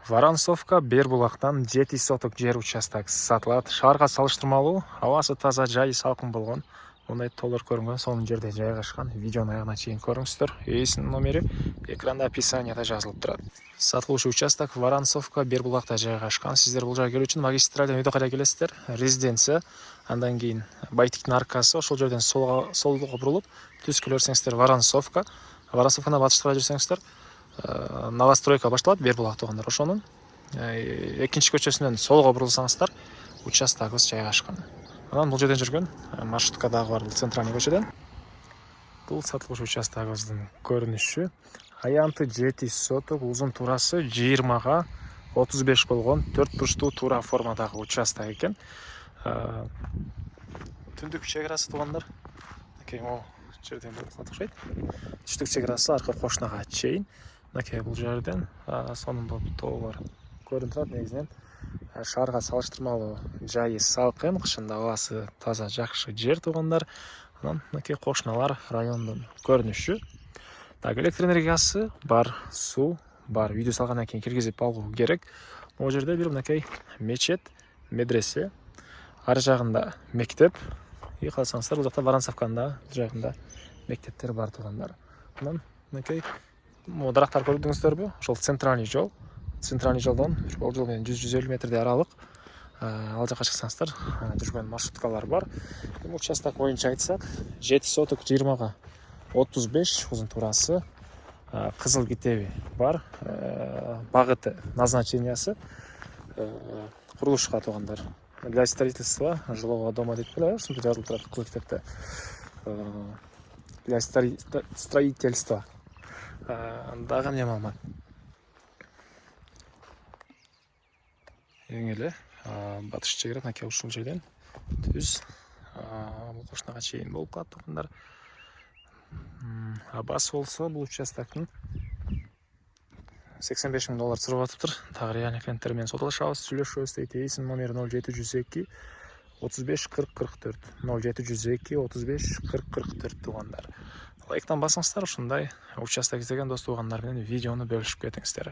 Воронцовка Бербулактан 7 соток жер участок сатылат. Шаарга салыштырмалуу, абасы таза, жайы салкын болгон. Мындай тоолор көрүнгөн, сонун жерде жайгашкан. Видеону аягына чейин көрүңүздөр. Ээсинин номери экранда описанияда жазылып турат. Сатылуучу участок Воронцовка Бербулакта жайгашкан. Сиздер бул жайга келүү үчүн магистралдан өтө кайда келесиздер. Резиденция, андан кийин Байтиктин аркасы, ошол жерден солго бурулуп, түскүлө берсеңиздер Воронцовка. Воронцовканы батышка карай жүрсөңүздөр, новостройка башталат, Бербулак туугандар. Ошонун экинчи көчөсүнөн солго бурулсаңыздар, участогубуз жайгашкан. Анан бул жерден жүргөн маршрутка дагы бар, бул центральный көчөдөн. Бул сатылуучу участогубуздун көрүнүшү. Аянты 7 соток, узун турасы 20га 35 болгон 4 бурчтуу туура формадагы участок экен. Түндүк чек арасы туугандар. О жерден болуп окшойт. Түштүк чек арасы арка кошунага чейин. Бул жерден сонун болуп тоолор көрүнүп турат. Негизинен шаарга салыштырмалуу жайы салкын, кышында абасы таза, жакшы жер туугандар. Анан кошуналар райондун көрүнүшү. Так, электр энергиясы бар, суу бар. Видео салгандан кийин киргизип алуу керек. Могу жерде бир мынакей мечет, медресе, ар жагында мектеп. Калсаңыздар, бул жакта Воронцовканын да жагында мектептер бар туугандар. Анан мынакей дарактар көрдүңүздөрбү? Ошол центральный жол. Центральный жолдон бул жол менен 100-150 метрдей аралык. Ал жака чыксаңыздар, жүргөн маршруткалар бар. Бул участок боюнча айтсак, 7 соток 20га 35, узун турасы, кызыл китеби бар, багыты, назначениясы курулушка туугандар. Для строительства жилого дома деп беле, ушунда жазылып турат кызыл китепте. Для строительства. Дагы эмне маалымат? Эң эле батыш чек ара мынакей ушул жерден түз бул кошунага чейин болуп калат туугандар. Абасы болсо бул участоктун $85 000 сурап атыптыр. Дагы реальный клиенттер менен соталашабыз, сүйлөшөбүз дейт. Ээсинин номери 0702 35 40 44 0702 35 40 44 туугандар. Лайктан басыңыздар, ушундай участок издеген дос туугандар менен видеону бөлүшүп кетиңиздер.